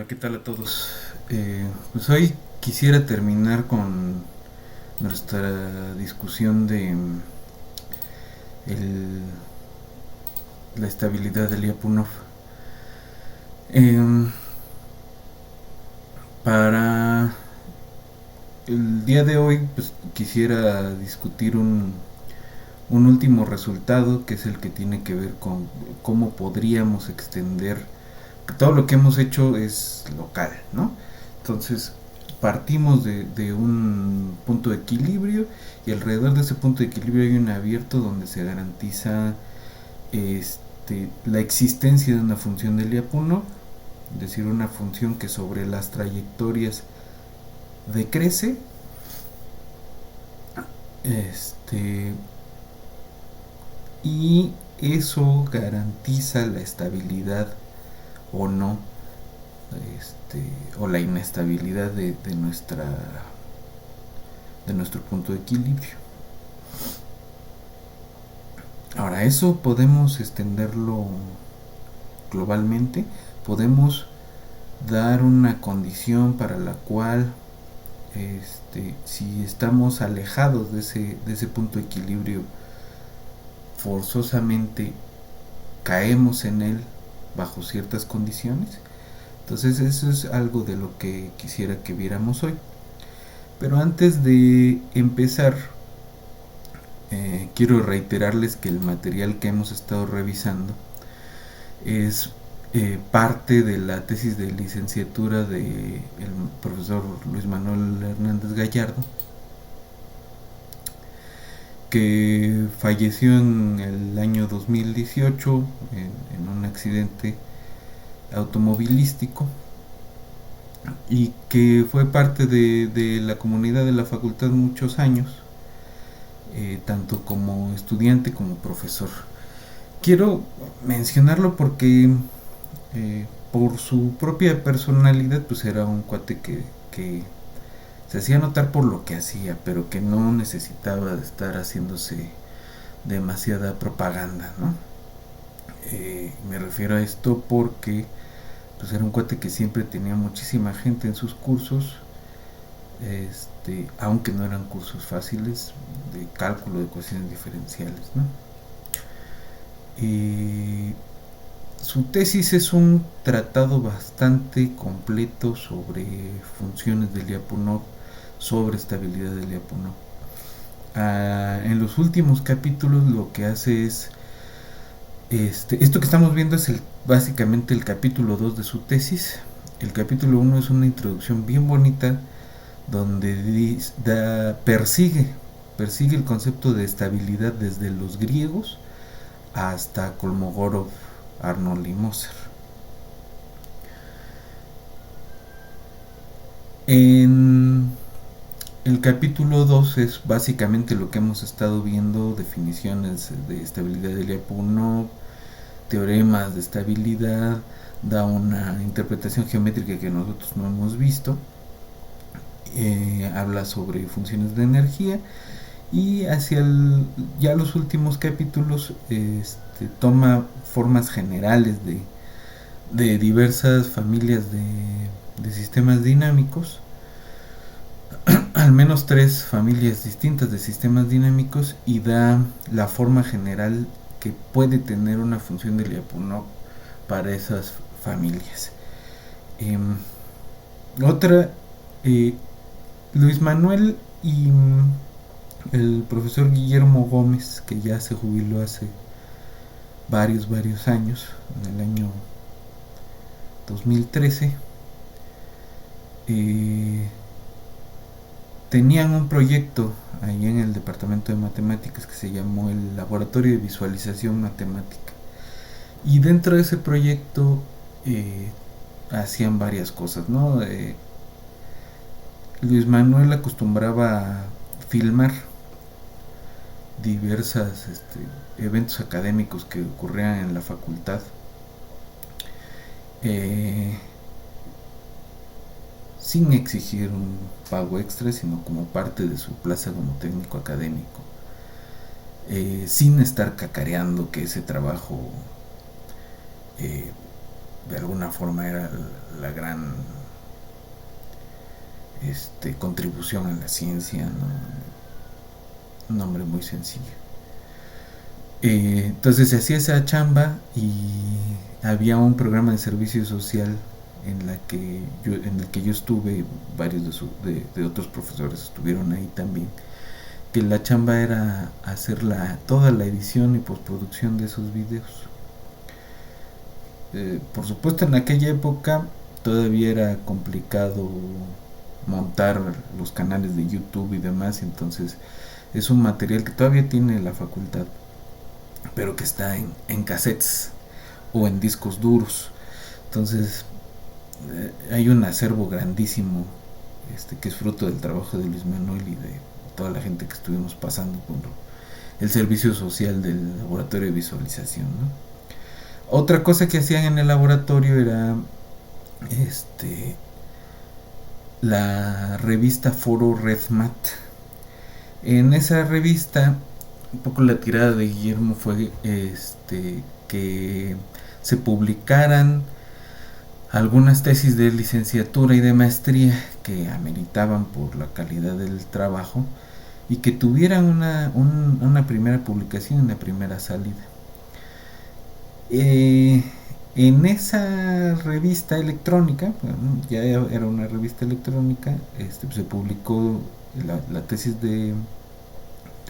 Hola, ¿qué tal a todos? Pues hoy quisiera terminar con nuestra discusión de el- la estabilidad de Lyapunov. Eh, para el día de hoy, pues quisiera discutir un último resultado, que es el que tiene que ver con cómo podríamos extender. Todo lo que hemos hecho es local, ¿no? Entonces partimos de un punto de equilibrio, y alrededor de ese punto de equilibrio hay un abierto donde se garantiza la existencia de una función de Lyapunov, es decir, una función que sobre las trayectorias decrece, este, y eso garantiza la estabilidad o no, o la inestabilidad de nuestro punto de equilibrio. Ahora, eso podemos extenderlo globalmente, podemos dar una condición para la cual, si estamos alejados de ese punto de equilibrio, forzosamente caemos en él bajo ciertas condiciones. Entonces eso es algo de lo que quisiera que viéramos hoy. Pero antes de empezar, quiero reiterarles que el material que hemos estado revisando es parte de la tesis de licenciatura del profesor Luis Manuel Hernández Gallardo, que falleció en el año 2018 en un accidente automovilístico, y que fue parte de la comunidad de la facultad muchos años, tanto como estudiante como profesor. Quiero mencionarlo porque, por su propia personalidad, pues era un cuate que se hacía notar por lo que hacía, pero que no necesitaba de estar haciéndose demasiada propaganda, ¿no? Me refiero a esto porque pues era un cuate que siempre tenía muchísima gente en sus cursos, aunque no eran cursos fáciles de cálculo de ecuaciones diferenciales, ¿no? Y su tesis es un tratado bastante completo sobre funciones de Lyapunov, sobre estabilidad de Lyapunov. En los últimos capítulos lo que hace es, esto que estamos viendo es básicamente el capítulo 2 de su tesis. El capítulo 1 es una introducción bien bonita donde persigue el concepto de estabilidad desde los griegos hasta Kolmogorov, Arnold y Moser. En el capítulo 2 es básicamente lo que hemos estado viendo: definiciones de estabilidad de Lyapunov, teoremas de estabilidad, da una interpretación geométrica que nosotros no hemos visto, habla sobre funciones de energía, y ya los últimos capítulos, toma formas generales de diversas familias de sistemas dinámicos, al menos tres familias distintas de sistemas dinámicos, y da la forma general que puede tener una función de Lyapunov para esas familias. Eh, otra, eh, Luis Manuel y el profesor Guillermo Gómez, que ya se jubiló hace varios años, en el año 2013, eh, tenían un proyecto ahí en el departamento de matemáticas que se llamó el Laboratorio de Visualización Matemática, y dentro de ese proyecto hacían varias cosas, ¿no? Luis Manuel acostumbraba a filmar diversas eventos académicos que ocurrían en la facultad, eh, sin exigir un pago extra, sino como parte de su plaza como técnico académico, sin estar cacareando que ese trabajo de alguna forma era la gran contribución a la ciencia, ¿no? Un hombre muy sencillo. Entonces se hacía esa chamba y había un programa de servicio social en el que yo estuve, varios de otros profesores estuvieron ahí también, que la chamba era hacer toda la edición y postproducción de esos videos. Por supuesto, en aquella época todavía era complicado montar los canales de YouTube y demás, entonces es un material que todavía tiene la facultad, pero que está en cassettes o en discos duros. Entonces hay un acervo grandísimo que es fruto del trabajo de Luis Manuel y de toda la gente que estuvimos pasando por el servicio social del laboratorio de visualización, ¿no? Otra cosa que hacían en el laboratorio era la revista Foro RedMat. En esa revista, un poco la tirada de Guillermo fue que se publicaran algunas tesis de licenciatura y de maestría que ameritaban por la calidad del trabajo y que tuvieran una primera publicación, una primera salida. En esa revista electrónica, bueno, ya era una revista electrónica, se publicó la tesis de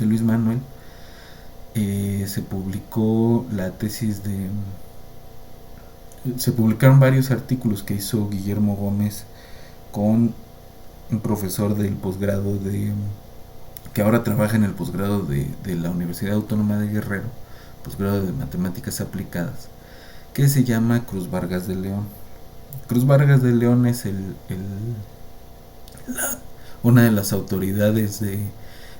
Luis Manuel, se publicó la tesis se publicaron varios artículos que hizo Guillermo Gómez con un profesor del posgrado que ahora trabaja en el posgrado de la Universidad Autónoma de Guerrero, posgrado de matemáticas aplicadas, que se llama Cruz Vargas de León. Cruz Vargas de León es una de las autoridades de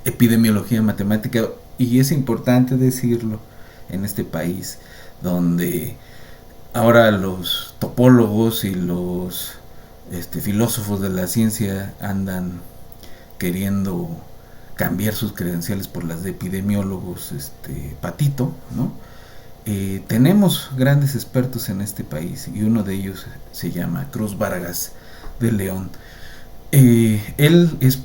epidemiología matemática, y es importante decirlo en este país donde ahora los topólogos y los filósofos de la ciencia andan queriendo cambiar sus credenciales por las de epidemiólogos patito, ¿no? Tenemos grandes expertos en este país y uno de ellos se llama Cruz Vargas de León. Él es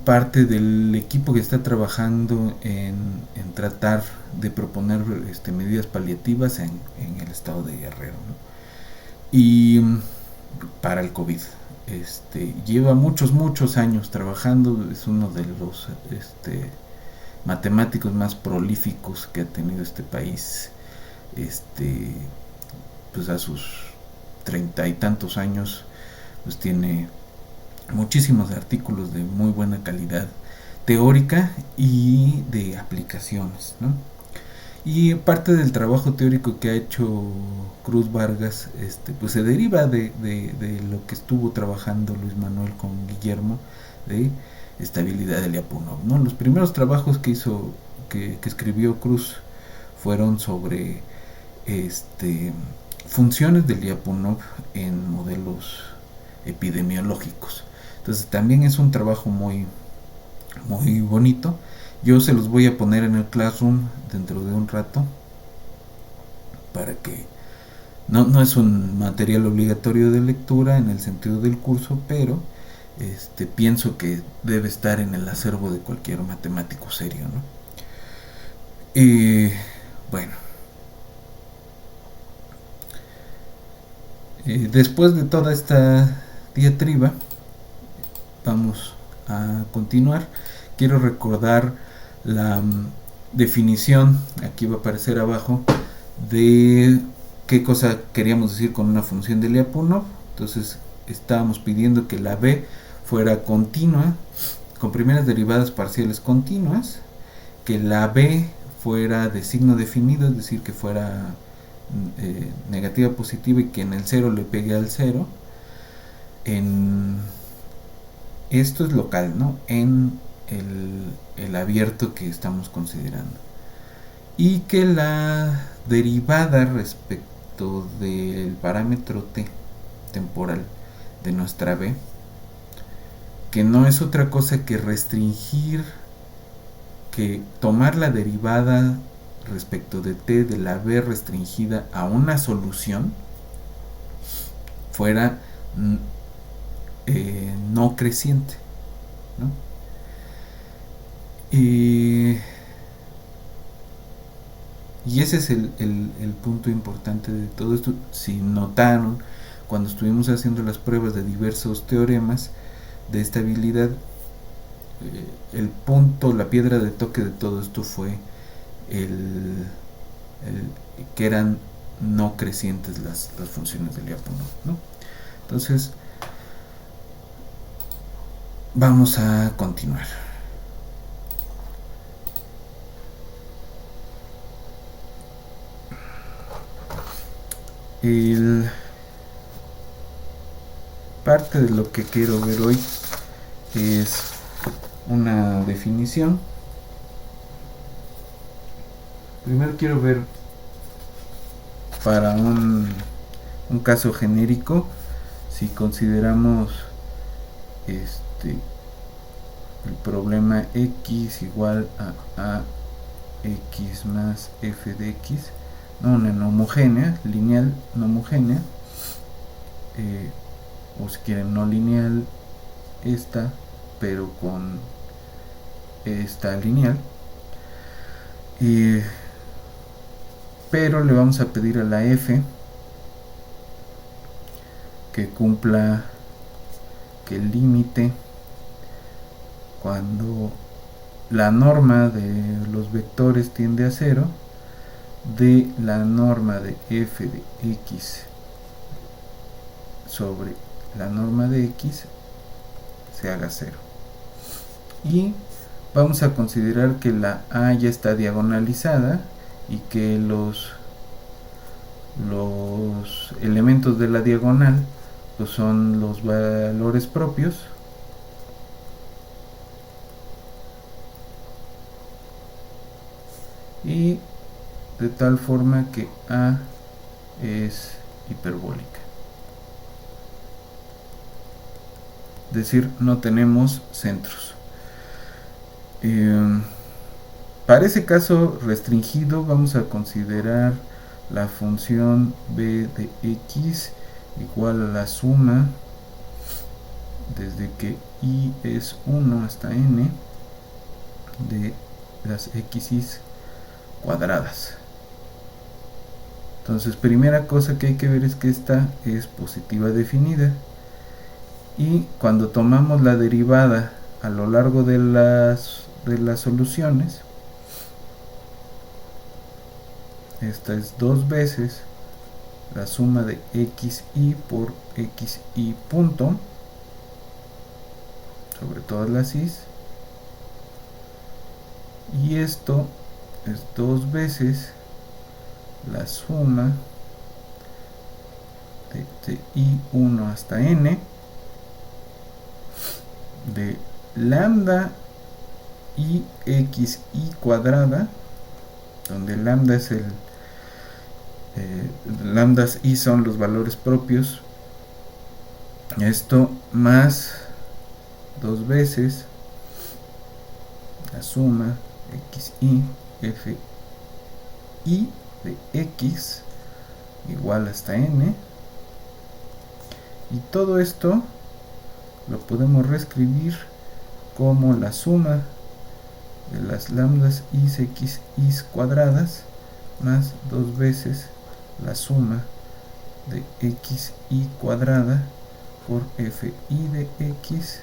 parte del equipo que está trabajando en tratar de proponer medidas paliativas en el estado de Guerrero, ¿no? Y para el COVID lleva muchos años trabajando, es uno de los matemáticos más prolíficos que ha tenido este país, pues a sus 30 y tantos años pues tiene muchísimos artículos de muy buena calidad teórica y de aplicaciones, ¿no? Y parte del trabajo teórico que ha hecho Cruz Vargas pues se deriva de lo que estuvo trabajando Luis Manuel con Guillermo, de estabilidad de Lyapunov, ¿no? Los primeros trabajos que hizo, que escribió Cruz, fueron sobre funciones de Lyapunov en modelos epidemiológicos. Entonces también es un trabajo muy bonito. Yo se los voy a poner en el Classroom dentro de un rato para que no es un material obligatorio de lectura en el sentido del curso, pero pienso que debe estar en el acervo de cualquier matemático serio, ¿no? Bueno, después de toda esta diatriba, vamos a continuar. Quiero recordar la definición, aquí va a aparecer abajo, de qué cosa queríamos decir con una función de Lyapunov. Entonces estábamos pidiendo que la b fuera continua, con primeras derivadas parciales continuas, que la b fuera de signo definido, es decir, que fuera negativa positiva y que en el 0 le pegue al 0. Esto es local, ¿no? En el abierto que estamos considerando. Y que la derivada respecto del parámetro t temporal de nuestra b, que no es otra cosa que tomar la derivada respecto de t de la b restringida a una solución, fuera no creciente, ¿no? Y ese es el punto importante de todo esto. Si notaron, cuando estuvimos haciendo las pruebas de diversos teoremas de estabilidad, el punto, la piedra de toque de todo esto fue el que eran no crecientes las funciones del Lyapunov, ¿no? Entonces, vamos a continuar. Parte de lo que quiero ver hoy es una definición. Primero quiero ver para un caso genérico, si consideramos el problema x igual a x más f de x, no una no homogénea, lineal no homogénea, o si quieren no lineal esta, pero con esta lineal, pero le vamos a pedir a la f que cumpla que el límite cuando la norma de los vectores tiende a 0 de la norma de f de x sobre la norma de x se haga 0. Y vamos a considerar que la a ya está diagonalizada y que los elementos de la diagonal pues son los valores propios, y de tal forma que a es hiperbólica, es decir, no tenemos centros. Para ese caso restringido vamos a considerar la función b de x igual a la suma desde que i es 1 hasta n de las x's cuadradas. Entonces, primera cosa que hay que ver es que esta es positiva definida, y cuando tomamos la derivada a lo largo de las soluciones, esta es 2 veces la suma de xi por xi punto sobre todas las i's, y esto es 2 veces la suma de i1 hasta n de lambda i xi cuadrada, donde lambda es lambdas i son los valores propios, esto más 2 veces la suma xi f i de x igual hasta n, y todo esto lo podemos reescribir como la suma de las lambdas i x i cuadradas más 2 veces la suma de xi cuadrada por fi de x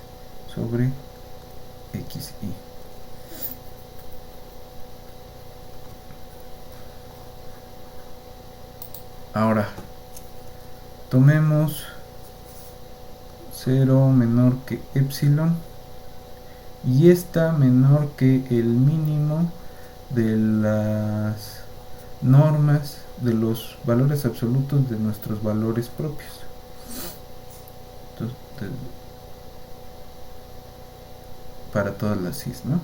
sobre xi. Ahora, tomemos 0 menor que epsilon y esta menor que el mínimo de las normas de los valores absolutos de nuestros valores propios. Entonces, para todas las i's, ¿no?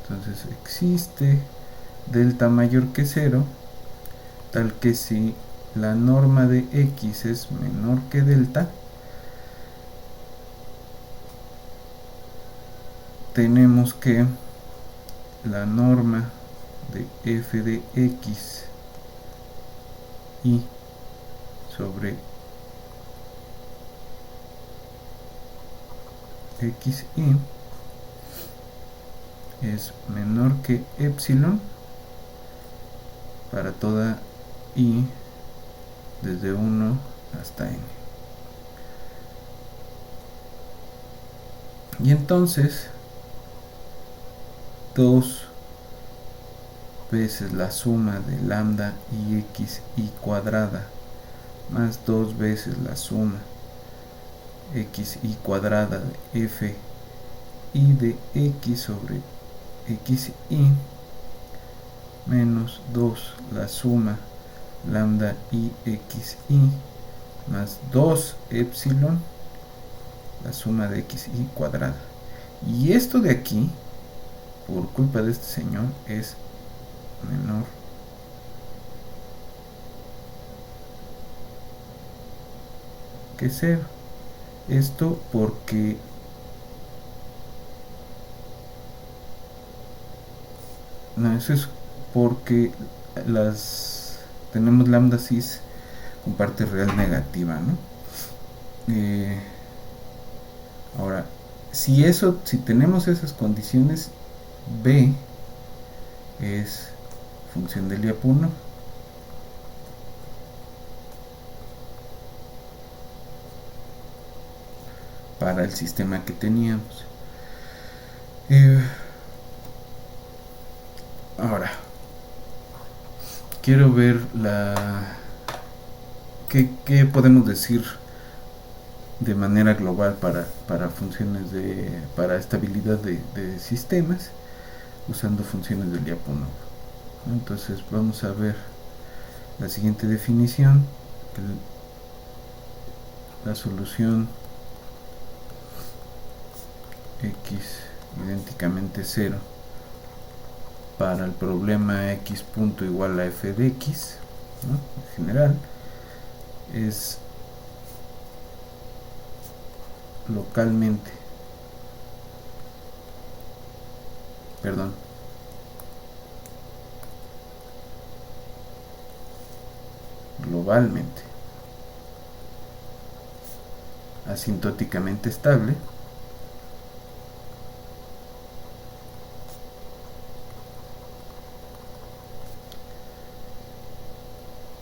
Entonces existe delta mayor que 0, tal que si la norma de x es menor que delta, tenemos que la norma de f de x y sobre xy es menor que epsilon para toda y desde 1 hasta n. Y entonces 2 veces la suma de lambda y x y cuadrada más 2 veces la suma x y cuadrada de f y de x sobre xy menos 2 la suma lambda y xy más 2 epsilon la suma de xy cuadrada. Y esto de aquí, por culpa de este señor, es menor que 0. Esto porque eso es porque tenemos lambda cis con parte real negativa, ¿no? Ahora, si tenemos esas condiciones, B es función del Lyapunov. Para el sistema que teníamos. Ahora, quiero ver ¿qué podemos decir de manera global para funciones para estabilidad de sistemas usando funciones del Lyapunov. Entonces vamos a ver la siguiente definición. La solución x idénticamente 0 para el problema x punto igual a f de x, ¿no? En general es localmente, globalmente asintóticamente estable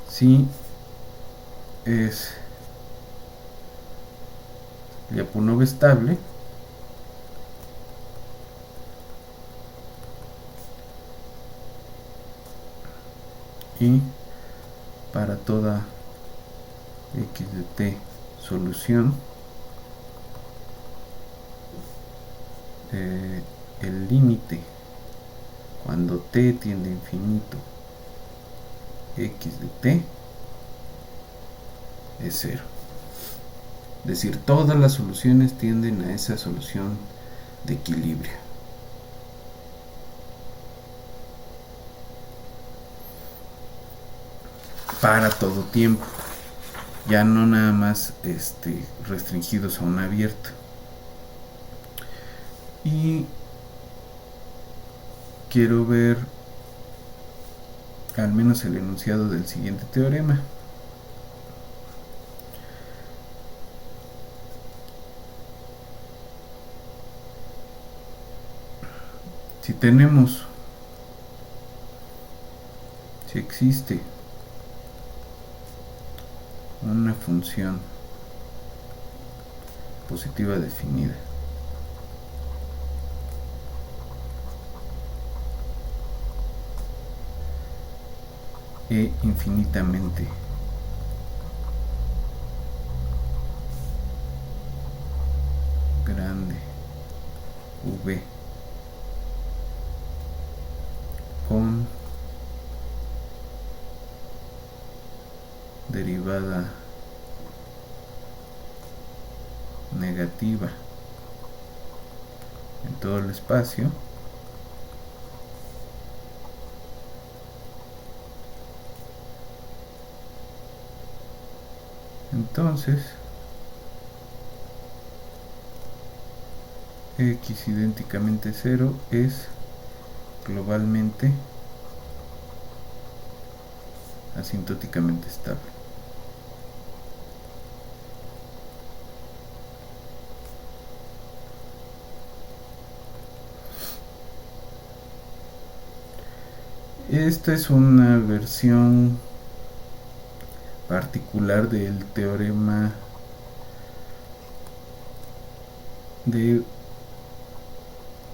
si es Lyapunov estable y para toda x de t solución el límite cuando t tiende a infinito x de t es 0. Es decir, todas las soluciones tienden a esa solución de equilibrio. Para todo tiempo. Ya no nada más restringidos a un abierto. Y quiero ver al menos el enunciado del siguiente teorema. Si existe una función positiva definida e infinitamente grande V con derivada negativa en todo el espacio, entonces x idénticamente 0 es globalmente asintóticamente estable. Esta es una versión particular del teorema de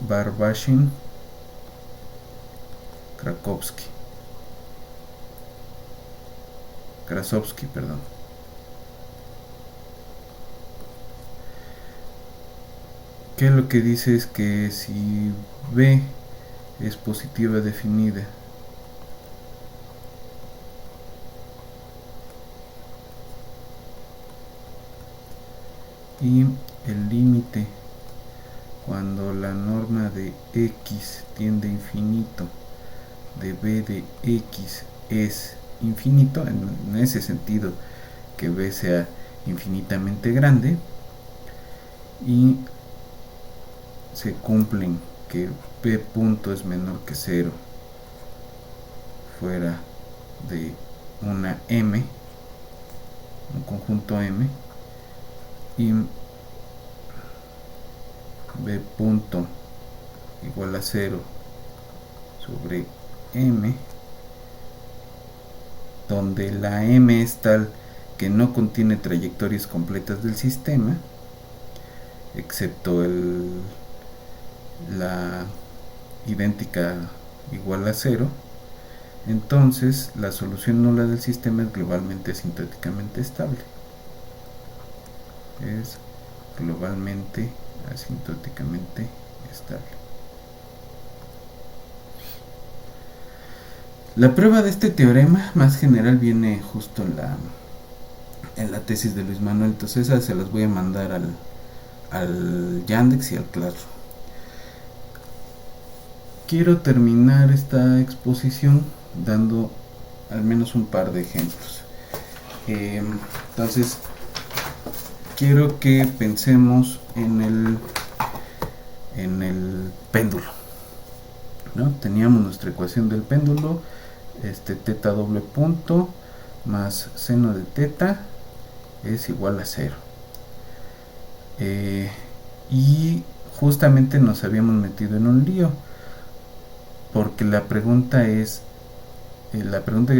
Barbashin-Krasovsky, perdón. Que lo que dice es que si B es positiva definida y el límite cuando la norma de x tiende a infinito de b de x es infinito, en ese sentido que b sea infinitamente grande, y se cumplen que b punto es menor que 0 fuera de una M, un conjunto M, y b punto igual a 0 sobre M, donde la M es tal que no contiene trayectorias completas del sistema, excepto la idéntica igual a 0, entonces la solución nula del sistema es globalmente asintóticamente estable. Es globalmente asintóticamente estable. La prueba de este teorema más general viene justo en la tesis de Luis Manuel, entonces esas se las voy a mandar al Yandex y al Classroom. Quiero terminar esta exposición dando al menos un par de ejemplos. Entonces, quiero que pensemos en el péndulo, ¿no? Teníamos nuestra ecuación del péndulo, teta doble punto más seno de teta es igual a 0. Y justamente nos habíamos metido en un lío, porque la pregunta que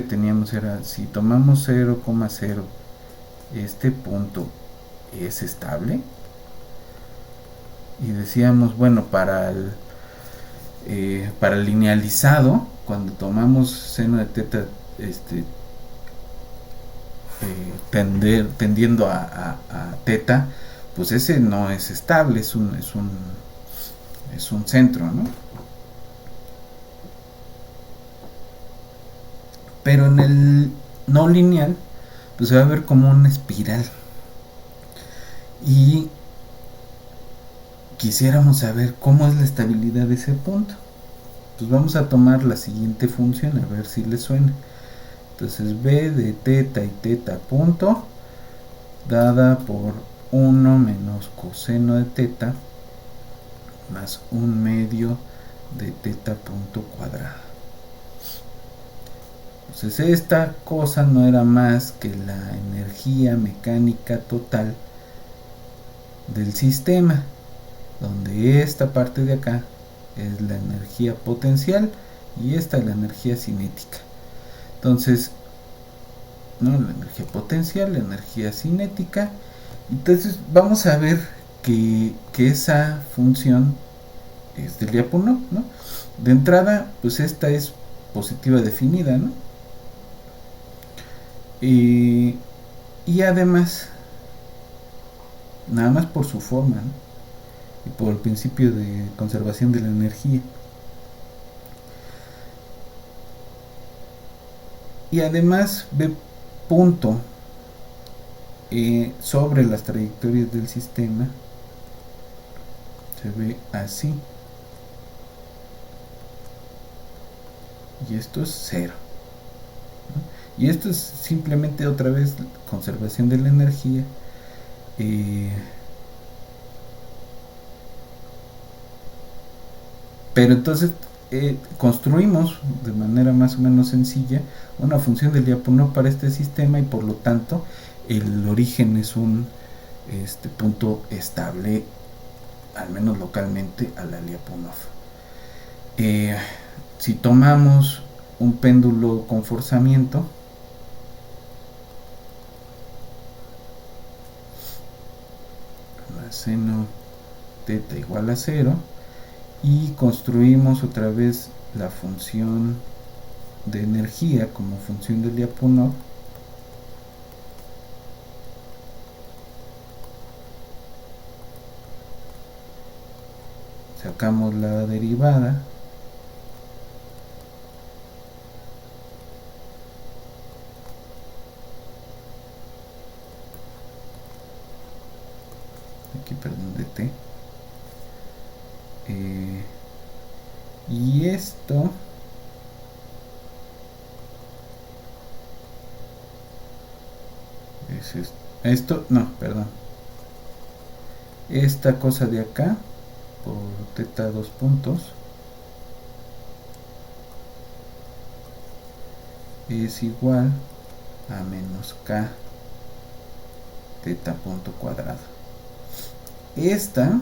teníamos era: si tomamos 0,0, este punto es estable. Y decíamos, bueno, para el linealizado, cuando tomamos seno de teta tendiendo a teta, pues ese no es estable, es un centro, ¿no? Pero en el no lineal, pues se va a ver como una espiral. Y quisiéramos saber cómo es la estabilidad de ese punto. Pues vamos a tomar la siguiente función, a ver si le suena. Entonces b de teta y teta punto, dada por 1 menos coseno de teta más 1/2 de teta punto cuadrado. Entonces esta cosa no era más que la energía mecánica total del sistema, donde esta parte de acá es la energía potencial y esta es la energía cinética. Entonces, ¿no? La energía potencial, la energía cinética. Entonces vamos a ver que esa función es del Lyapunov, ¿no? De entrada, pues esta es positiva definida, ¿no? Y además, nada más por su forma, ¿no? Y por el principio de conservación de la energía. Y además B punto sobre las trayectorias del sistema se ve así. Y esto es 0, ¿no? Y esto es simplemente otra vez conservación de la energía. Pero entonces construimos de manera más o menos sencilla una función del Lyapunov para este sistema y por lo tanto el origen es un punto estable, al menos localmente, a la Lyapunov. Si tomamos un péndulo con forzamiento, seno teta igual a 0, y construimos otra vez la función de energía como función del Lyapunov, sacamos la derivada, aquí perdón, de t, y esto es esto, no, perdón, esta cosa de acá por teta 2 puntos es igual a menos k teta punto cuadrado. Esta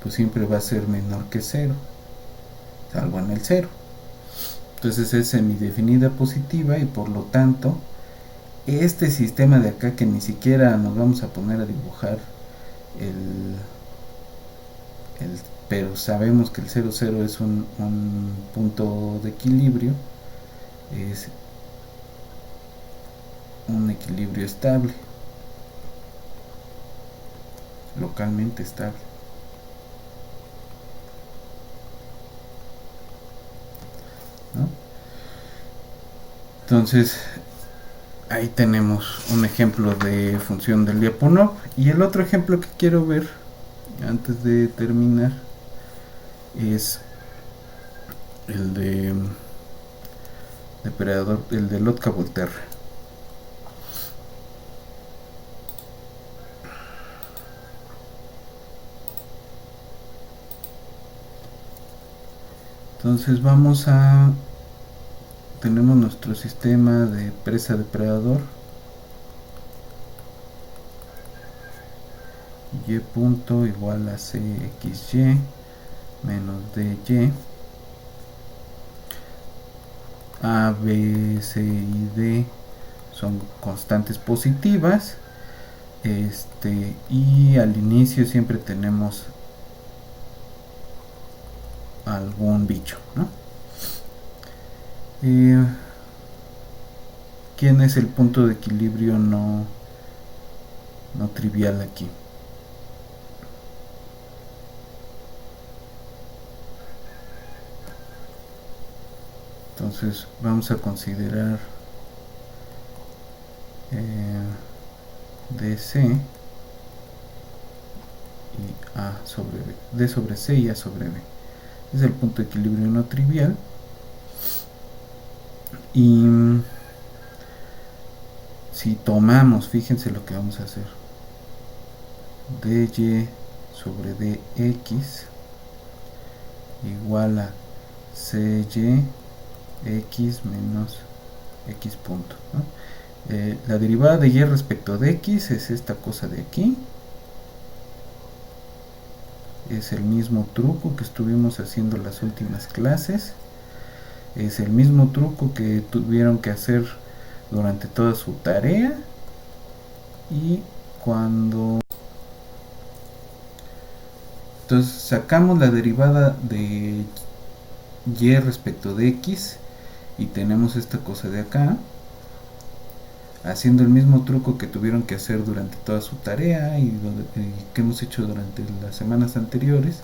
pues siempre va a ser menor que 0, salvo en el 0. Entonces es semidefinida positiva y por lo tanto este sistema de acá, que ni siquiera nos vamos a poner a dibujar pero sabemos que el 0, 0 es un punto de equilibrio, es un equilibrio estable, localmente estable. ¿No? Entonces ahí tenemos un ejemplo de función del Lyapunov, y el otro ejemplo que quiero ver antes de terminar es el de depredador, el de Lotka-Volterra. Entonces tenemos nuestro sistema de presa depredador, y punto igual a cxy menos dy, a, b, c y d son constantes positivas, y al inicio siempre tenemos algún bicho, ¿no? ¿Quién es el punto de equilibrio no trivial aquí? Entonces vamos a considerar dc y a sobre b, d sobre c y a sobre b. Es el punto de equilibrio no trivial. Y si tomamos, fíjense lo que vamos a hacer, dy sobre dx igual a cy x menos x punto, ¿no? La derivada de y respecto de x es esta cosa de aquí, es el mismo truco que estuvimos haciendo las últimas clases, es el mismo truco que tuvieron que hacer durante toda su tarea, y cuando entonces sacamos la derivada de y respecto de x y tenemos esta cosa de acá, haciendo el mismo truco que tuvieron que hacer durante toda su tarea y que hemos hecho durante las semanas anteriores,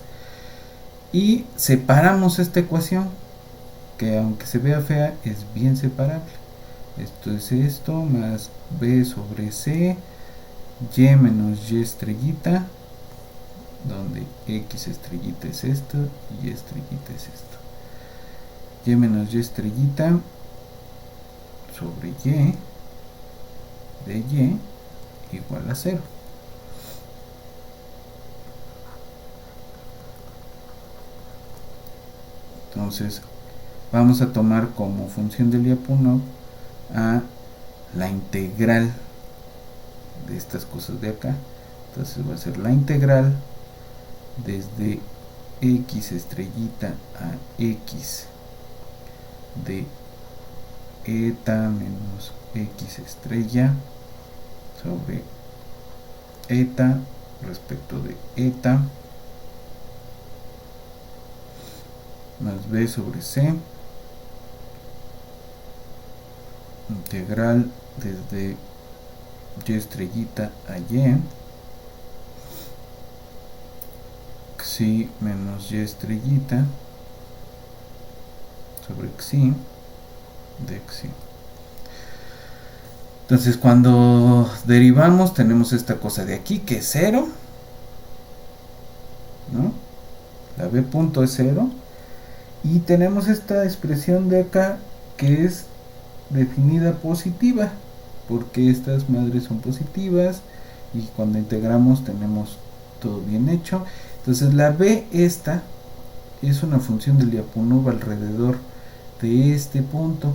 y separamos esta ecuación que, aunque se vea fea, es bien separable. Esto es esto más b sobre c y menos y estrellita, donde x estrellita es esto y estrellita es esto. Y menos y estrellita sobre y de y igual a 0. Entonces vamos a tomar como función de Lyapunov a la integral de estas cosas de acá. Entonces va a ser la integral desde x estrellita a x de eta menos x estrella sobre eta respecto de eta más b sobre c, integral desde y estrellita a y, xi menos y estrellita sobre xi de xi. Entonces cuando derivamos tenemos esta cosa de aquí que es 0, ¿no? La b punto es 0 y tenemos esta expresión de acá que es definida positiva porque estas madres son positivas y cuando integramos tenemos todo bien hecho. Entonces la b esta es una función de Lyapunov alrededor de este punto,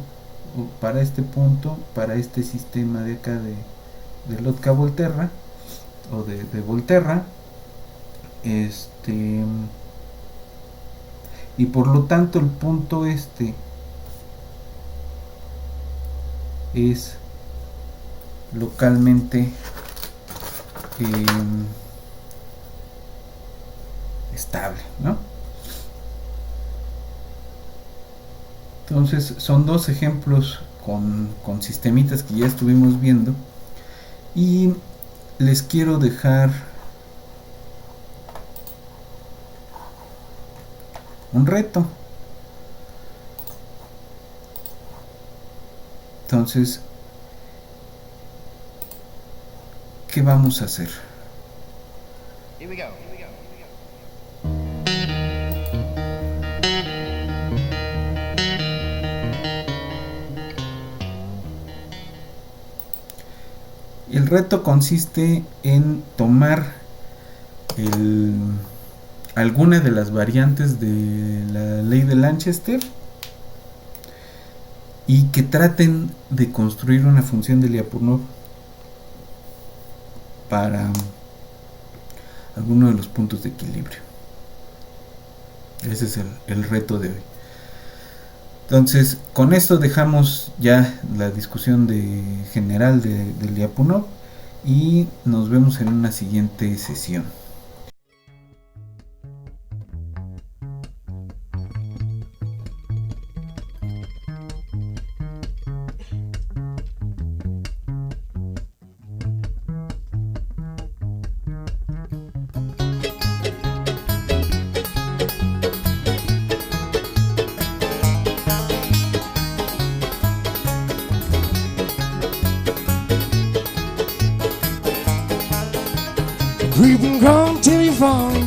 o para este punto, para este sistema de acá de Lotka-Volterra o de Volterra, y por lo tanto el punto este es localmente estable, ¿no? Entonces son dos ejemplos con sistemitas que ya estuvimos viendo y les quiero dejar un reto. Entonces, ¿qué vamos a hacer? Here we go. El reto consiste en tomar alguna de las variantes de la ley de Lanchester y que traten de construir una función de Lyapunov para alguno de los puntos de equilibrio. Ese es el reto de hoy. Entonces, con esto dejamos ya la discusión general de Lyapunov y nos vemos en una siguiente sesión. Creep and crawl till you fall